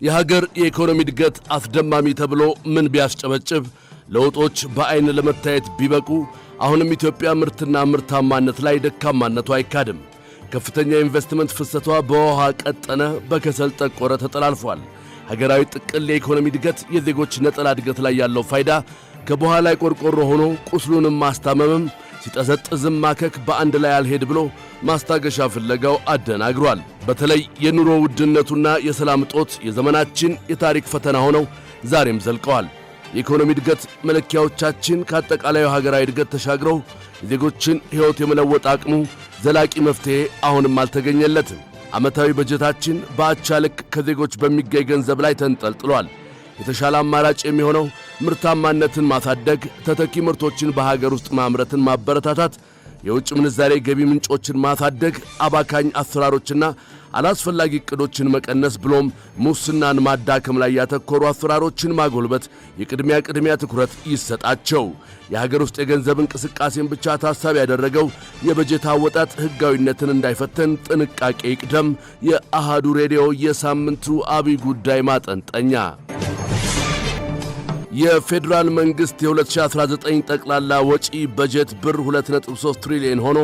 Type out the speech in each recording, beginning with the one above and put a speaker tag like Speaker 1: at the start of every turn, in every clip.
Speaker 1: የሀገር የኢኮኖሚ እድገት አስደማሚ ተብሎ ምን ቢያስጨበጭብ ለውጦች በአይን ለመታየት ቢበቁ አሁንም ኢትዮጵያ ምርትና ምርታማነት ላይ ደካማነቷ አይካድም። ከፍተኛ ኢንቨስትመንት ፍሰቷ በውሃ ቀጠነ በከሰል ጠቆረ ተጠላልፏል። ሀገራዊ ጥቅል የኢኮኖሚ እድገት የዜጎች ነጠላ እድገት ላይ ያለው ፋይዳ ከበኋላ ቆርቆሮ ሆኖ ቁስሉንም ማስታመምም ሲጠዘጥዝም ማከክ በአንድ ላይ አልሄድ ብሎ ማስታገሻ ፍለጋው አደናግሯል። በተለይ የኑሮ ውድነቱና የሰላም እጦት የዘመናችን የታሪክ ፈተና ሆነው ዛሬም ዘልቀዋል። የኢኮኖሚ እድገት መለኪያዎቻችን ከአጠቃላዩ ሀገራዊ እድገት ተሻግረው የዜጎችን ሕይወት የመለወጥ አቅሙ ዘላቂ መፍትሔ አሁንም አልተገኘለትም። ዓመታዊ በጀታችን በአቻ ልክ ከዜጎች በሚገኝ ገንዘብ ላይ ተንጠልጥሏል። የተሻለ አማራጭ የሚሆነው ምርታማነትን ማሳደግ፣ ተተኪ ምርቶችን በሀገር ውስጥ ማምረትን ማበረታታት፣ የውጭ ምንዛሬ ገቢ ምንጮችን ማሳደግ፣ አባካኝ አሰራሮችና አላስፈላጊ ዕቅዶችን መቀነስ ብሎም ሙስናን ማዳከም ላይ ያተኮሩ አሰራሮችን ማጎልበት የቅድሚያ ትኩረት ይሰጣቸው። የሀገር ውስጥ የገንዘብ እንቅስቃሴን ብቻ ታሳቢ ያደረገው የበጀት አወጣጥ ሕጋዊነትን እንዳይፈተን ጥንቃቄ ይቅደም። የአሃዱ ሬዲዮ የሳምንቱ አብይ ጉዳይ ማጠንጠኛ። የፌዴራል መንግሥት የ2019 ጠቅላላ ወጪ በጀት ብር 2.3 ትሪሊዮን ሆኖ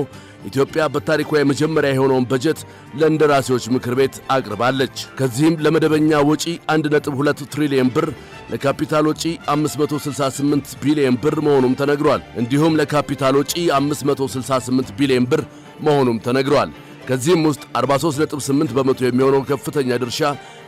Speaker 1: ኢትዮጵያ በታሪኳ የመጀመሪያ የሆነውን በጀት ለእንደራሴዎች ምክር ቤት አቅርባለች። ከዚህም ለመደበኛ ወጪ 1.2 ትሪሊዮን ብር፣ ለካፒታል ወጪ 568 ቢሊዮን ብር መሆኑም ተነግሯል። እንዲሁም ለካፒታል ወጪ 568 ቢሊዮን ብር መሆኑም ተነግሯል። ከዚህም ውስጥ 43.8 በመቶ የሚሆነው ከፍተኛ ድርሻ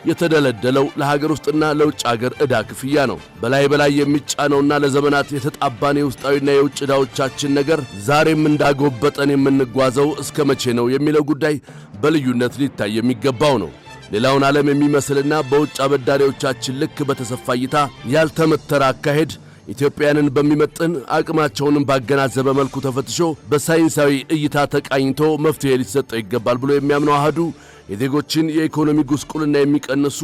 Speaker 1: የተደለደለው ለሀገር ውስጥና ለውጭ ሀገር ዕዳ ክፍያ ነው። በላይ የሚጫነውና ለዘመናት የተጣባን የውስጣዊና የውጭ ዕዳዎቻችን ነገር ዛሬም እንዳጎበጠን የምንጓዘው እስከ መቼ ነው የሚለው ጉዳይ በልዩነት ሊታይ የሚገባው ነው። ሌላውን ዓለም የሚመስልና በውጭ አበዳሪዎቻችን ልክ በተሰፋ እይታ ያልተመተረ አካሄድ ኢትዮጵያንን በሚመጥን አቅማቸውንም ባገናዘበ መልኩ ተፈትሾ በሳይንሳዊ እይታ ተቃኝቶ መፍትሄ ሊሰጠው ይገባል ብሎ የሚያምነው አሃዱ የዜጎችን የኢኮኖሚ ጉስቁልና የሚቀንሱ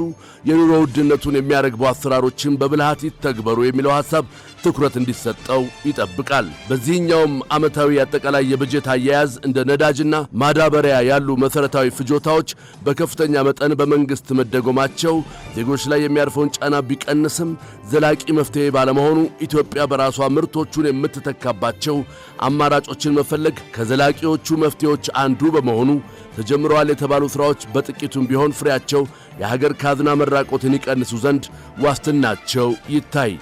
Speaker 1: የኑሮ ውድነቱን የሚያረግቡ አሰራሮችን በብልሃት ይተግበሩ የሚለው ሐሳብ ትኩረት እንዲሰጠው ይጠብቃል። በዚህኛውም ዓመታዊ አጠቃላይ የበጀት አያያዝ እንደ ነዳጅና ማዳበሪያ ያሉ መሠረታዊ ፍጆታዎች በከፍተኛ መጠን በመንግሥት መደጎማቸው ዜጎች ላይ የሚያርፈውን ጫና ቢቀንስም ዘላቂ መፍትሄ ባለመሆኑ ኢትዮጵያ በራሷ ምርቶቹን የምትተካባቸው አማራጮችን መፈለግ ከዘላቂዎቹ መፍትሄዎች አንዱ በመሆኑ ተጀምረዋል የተባሉ ሥራዎች በጥቂቱም ቢሆን ፍሬያቸው የሀገር ካዝና መራቆትን ይቀንሱ ዘንድ ዋስትናቸው ይታይ።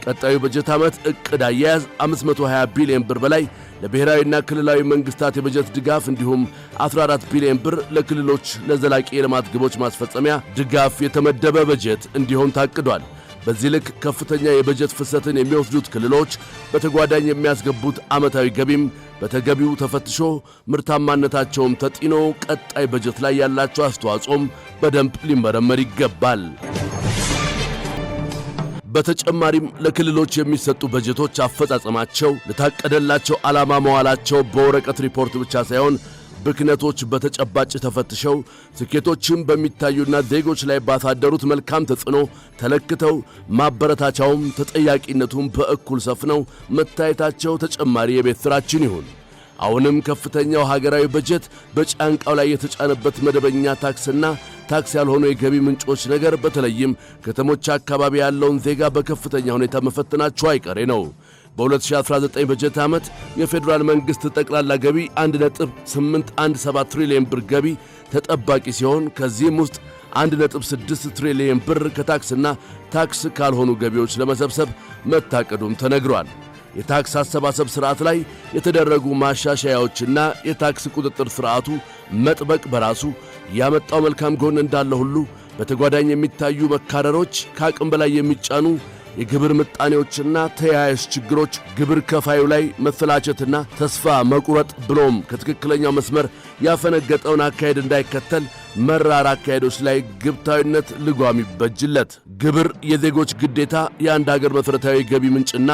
Speaker 1: ቀጣዩ በጀት ዓመት ዕቅድ አያያዝ 520 ቢሊዮን ብር በላይ ለብሔራዊና ክልላዊ መንግሥታት የበጀት ድጋፍ እንዲሁም 14 ቢሊዮን ብር ለክልሎች ለዘላቂ የልማት ግቦች ማስፈጸሚያ ድጋፍ የተመደበ በጀት እንዲሆን ታቅዷል። በዚህ ልክ ከፍተኛ የበጀት ፍሰትን የሚወስዱት ክልሎች በተጓዳኝ የሚያስገቡት ዓመታዊ ገቢም በተገቢው ተፈትሾ ምርታማነታቸውም ተጢኖ ቀጣይ በጀት ላይ ያላቸው አስተዋጽኦም በደንብ ሊመረመር ይገባል። በተጨማሪም ለክልሎች የሚሰጡ በጀቶች አፈጻጸማቸው ለታቀደላቸው ዓላማ መዋላቸው በወረቀት ሪፖርት ብቻ ሳይሆን ብክነቶች በተጨባጭ ተፈትሸው ስኬቶችም በሚታዩና ዜጎች ላይ ባሳደሩት መልካም ተጽዕኖ ተለክተው ማበረታቻውም ተጠያቂነቱም በእኩል ሰፍነው መታየታቸው ተጨማሪ የቤት ሥራችን ይሁን። አሁንም ከፍተኛው ሀገራዊ በጀት በጫንቃው ላይ የተጫነበት መደበኛ ታክስና ታክስ ያልሆኑ የገቢ ምንጮች ነገር በተለይም ከተሞች አካባቢ ያለውን ዜጋ በከፍተኛ ሁኔታ መፈተናቸው አይቀሬ ነው። በ2019 በጀት ዓመት የፌዴራል መንግሥት ጠቅላላ ገቢ 1.817 ትሪሊዮን ብር ገቢ ተጠባቂ ሲሆን ከዚህም ውስጥ 1.6 ትሪሊዮን ብር ከታክስና ታክስ ካልሆኑ ገቢዎች ለመሰብሰብ መታቀዱም ተነግሯል። የታክስ አሰባሰብ ሥርዓት ላይ የተደረጉ ማሻሻያዎችና የታክስ ቁጥጥር ሥርዓቱ መጥበቅ በራሱ ያመጣው መልካም ጎን እንዳለ ሁሉ በተጓዳኝ የሚታዩ መካረሮች፣ ከአቅም በላይ የሚጫኑ የግብር ምጣኔዎችና ተያያዥ ችግሮች ግብር ከፋዩ ላይ መሰላቸትና ተስፋ መቁረጥ ብሎም ከትክክለኛው መስመር ያፈነገጠውን አካሄድ እንዳይከተል መራር አካሄዶች ላይ ግብታዊነት ልጓም ይበጅለት። ግብር የዜጎች ግዴታ፣ የአንድ ሀገር መሠረታዊ ገቢ ምንጭና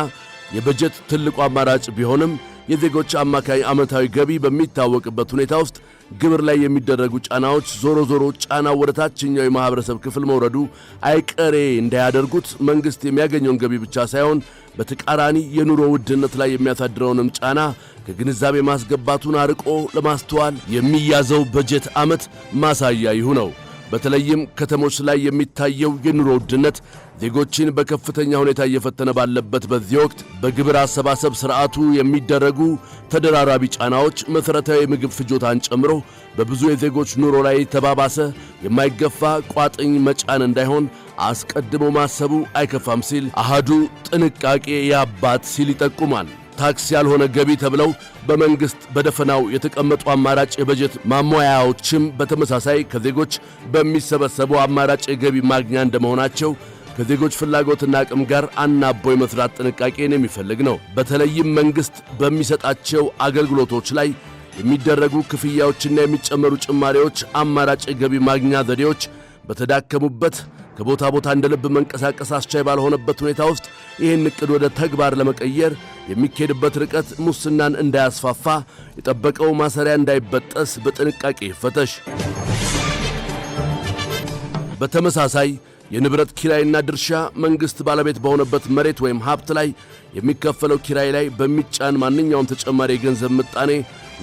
Speaker 1: የበጀት ትልቁ አማራጭ ቢሆንም የዜጎች አማካይ ዓመታዊ ገቢ በሚታወቅበት ሁኔታ ውስጥ ግብር ላይ የሚደረጉ ጫናዎች ዞሮ ጫናው ወደ ታችኛው የማህበረሰብ ክፍል መውረዱ አይቀሬ እንዳያደርጉት መንግሥት የሚያገኘውን ገቢ ብቻ ሳይሆን በተቃራኒ የኑሮ ውድነት ላይ የሚያሳድረውንም ጫና ከግንዛቤ ማስገባቱን አርቆ ለማስተዋል የሚያዘው በጀት ዓመት ማሳያ ይሁነው። በተለይም ከተሞች ላይ የሚታየው የኑሮ ውድነት ዜጎችን በከፍተኛ ሁኔታ እየፈተነ ባለበት በዚህ ወቅት በግብር አሰባሰብ ሥርዓቱ የሚደረጉ ተደራራቢ ጫናዎች መሠረታዊ ምግብ ፍጆታን ጨምሮ በብዙ የዜጎች ኑሮ ላይ ተባባሰ የማይገፋ ቋጥኝ መጫን እንዳይሆን አስቀድሞ ማሰቡ አይከፋም ሲል አሃዱ ጥንቃቄ ያባት ሲል ይጠቁማል። ታክስ ያልሆነ ገቢ ተብለው በመንግስት በደፈናው የተቀመጡ አማራጭ የበጀት ማሟያዎችም በተመሳሳይ ከዜጎች በሚሰበሰቡ አማራጭ የገቢ ማግኛ እንደመሆናቸው ከዜጎች ፍላጎትና አቅም ጋር አናቦ የመስራት ጥንቃቄን የሚፈልግ ነው። በተለይም መንግስት በሚሰጣቸው አገልግሎቶች ላይ የሚደረጉ ክፍያዎችና የሚጨመሩ ጭማሪዎች አማራጭ የገቢ ማግኛ ዘዴዎች በተዳከሙበት ከቦታ ቦታ እንደ ልብ መንቀሳቀስ አስቻይ ባልሆነበት ሁኔታ ውስጥ ይህን ዕቅድ ወደ ተግባር ለመቀየር የሚኬድበት ርቀት ሙስናን እንዳያስፋፋ የጠበቀው ማሰሪያ እንዳይበጠስ በጥንቃቄ ይፈተሽ። በተመሳሳይ የንብረት ኪራይና ድርሻ መንግስት ባለቤት በሆነበት መሬት ወይም ሀብት ላይ የሚከፈለው ኪራይ ላይ በሚጫን ማንኛውም ተጨማሪ የገንዘብ ምጣኔ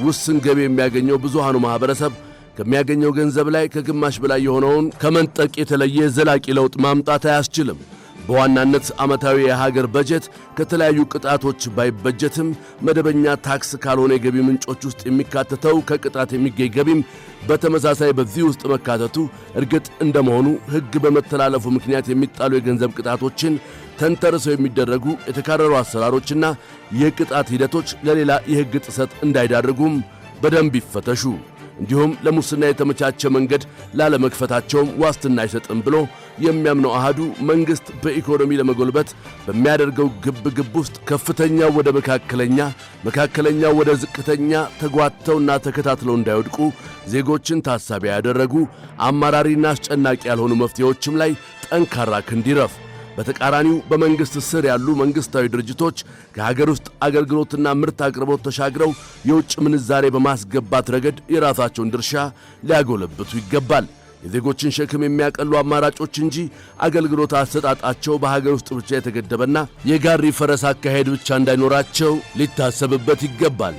Speaker 1: ውስን ገቢ የሚያገኘው ብዙሃኑ ማህበረሰብ ከሚያገኘው ገንዘብ ላይ ከግማሽ በላይ የሆነውን ከመንጠቅ የተለየ ዘላቂ ለውጥ ማምጣት አያስችልም። በዋናነት ዓመታዊ የሀገር በጀት ከተለያዩ ቅጣቶች ባይበጀትም መደበኛ ታክስ ካልሆነ የገቢ ምንጮች ውስጥ የሚካተተው ከቅጣት የሚገኝ ገቢም በተመሳሳይ በዚህ ውስጥ መካተቱ እርግጥ እንደመሆኑ ሕግ በመተላለፉ ምክንያት የሚጣሉ የገንዘብ ቅጣቶችን ተንተርሰው የሚደረጉ የተካረሩ አሰራሮችና የቅጣት ሂደቶች ለሌላ የሕግ ጥሰት እንዳይዳርጉም በደንብ ይፈተሹ። እንዲሁም ለሙስና የተመቻቸ መንገድ ላለመክፈታቸውም ዋስትና አይሰጥም ብሎ የሚያምነው አሃዱ መንግሥት በኢኮኖሚ ለመጎልበት በሚያደርገው ግብ ውስጥ ከፍተኛው ወደ መካከለኛው ወደ ዝቅተኛ ተጓተውና ተከታትለው እንዳይወድቁ ዜጎችን ታሳቢ ያደረጉ አማራሪና አስጨናቂ ያልሆኑ መፍትሄዎችም ላይ ጠንካራ ክንድ ይረፍ። በተቃራኒው በመንግሥት ስር ያሉ መንግሥታዊ ድርጅቶች ከሀገር ውስጥ አገልግሎትና ምርት አቅርቦት ተሻግረው የውጭ ምንዛሬ በማስገባት ረገድ የራሳቸውን ድርሻ ሊያጎለብቱ ይገባል። የዜጎችን ሸክም የሚያቀሉ አማራጮች እንጂ አገልግሎት አሰጣጣቸው በሀገር ውስጥ ብቻ የተገደበና የጋሪ ፈረስ አካሄድ ብቻ እንዳይኖራቸው ሊታሰብበት ይገባል።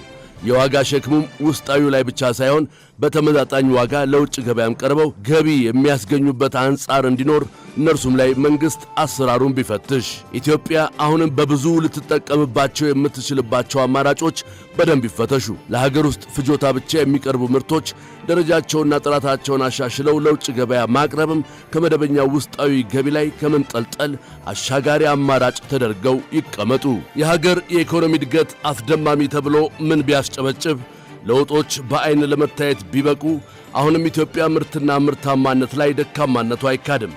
Speaker 1: የዋጋ ሸክሙም ውስጣዊው ላይ ብቻ ሳይሆን በተመጣጣኝ ዋጋ ለውጭ ገበያም ቀርበው ገቢ የሚያስገኙበት አንጻር እንዲኖር እነርሱም ላይ መንግሥት አሰራሩን ቢፈትሽ። ኢትዮጵያ አሁንም በብዙ ልትጠቀምባቸው የምትችልባቸው አማራጮች በደንብ ይፈተሹ። ለሀገር ውስጥ ፍጆታ ብቻ የሚቀርቡ ምርቶች ደረጃቸውና ጥራታቸውን አሻሽለው ለውጭ ገበያ ማቅረብም ከመደበኛው ውስጣዊ ገቢ ላይ ከመንጠልጠል አሻጋሪ አማራጭ ተደርገው ይቀመጡ። የሀገር የኢኮኖሚ እድገት አስደማሚ ተብሎ ምን ቢያስጨበጭብ ለውጦች በዐይን ለመታየት ቢበቁ አሁንም ኢትዮጵያ ምርትና ምርታማነት ላይ ደካማነቷ አይካድም።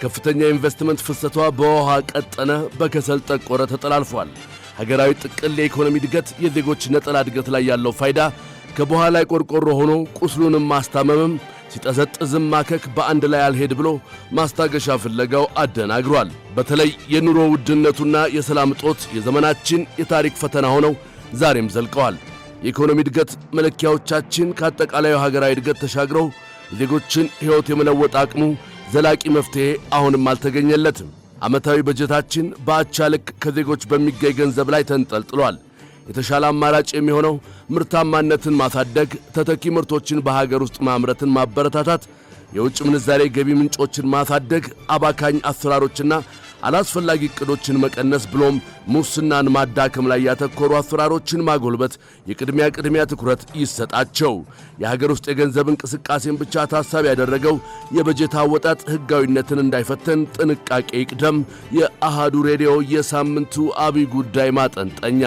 Speaker 1: ከፍተኛ የኢንቨስትመንት ፍሰቷ በውሃ ቀጠነ፣ በከሰል ጠቆረ ተጠላልፏል። ሀገራዊ ጥቅል የኢኮኖሚ እድገት የዜጎች ነጠላ እድገት ላይ ያለው ፋይዳ ከበኋላ ላይ ቆርቆሮ ሆኖ ቁስሉንም ማስታመምም ሲጠዘጥዝም ማከክ በአንድ ላይ አልሄድ ብሎ ማስታገሻ ፍለጋው አደናግሯል። በተለይ የኑሮ ውድነቱና የሰላም እጦት የዘመናችን የታሪክ ፈተና ሆነው ዛሬም ዘልቀዋል። የኢኮኖሚ እድገት መለኪያዎቻችን ከአጠቃላዩ ሀገራዊ እድገት ተሻግረው የዜጎችን ሕይወት የመለወጥ አቅሙ ዘላቂ መፍትሔ አሁንም አልተገኘለትም። ዓመታዊ በጀታችን በአቻ ልክ ከዜጎች በሚገኝ ገንዘብ ላይ ተንጠልጥሏል። የተሻለ አማራጭ የሚሆነው ምርታማነትን ማሳደግ፣ ተተኪ ምርቶችን በሀገር ውስጥ ማምረትን ማበረታታት፣ የውጭ ምንዛሬ ገቢ ምንጮችን ማሳደግ፣ አባካኝ አሰራሮችና አላስፈላጊ ዕቅዶችን መቀነስ ብሎም ሙስናን ማዳከም ላይ ያተኮሩ አሰራሮችን ማጎልበት የቅድሚያ ትኩረት ይሰጣቸው። የሀገር ውስጥ የገንዘብ እንቅስቃሴን ብቻ ታሳቢ ያደረገው የበጀት አወጣጥ ሕጋዊነትን እንዳይፈተን ጥንቃቄ ይቅደም። የአሃዱ ሬዲዮ የሳምንቱ አብይ ጉዳይ ማጠንጠኛ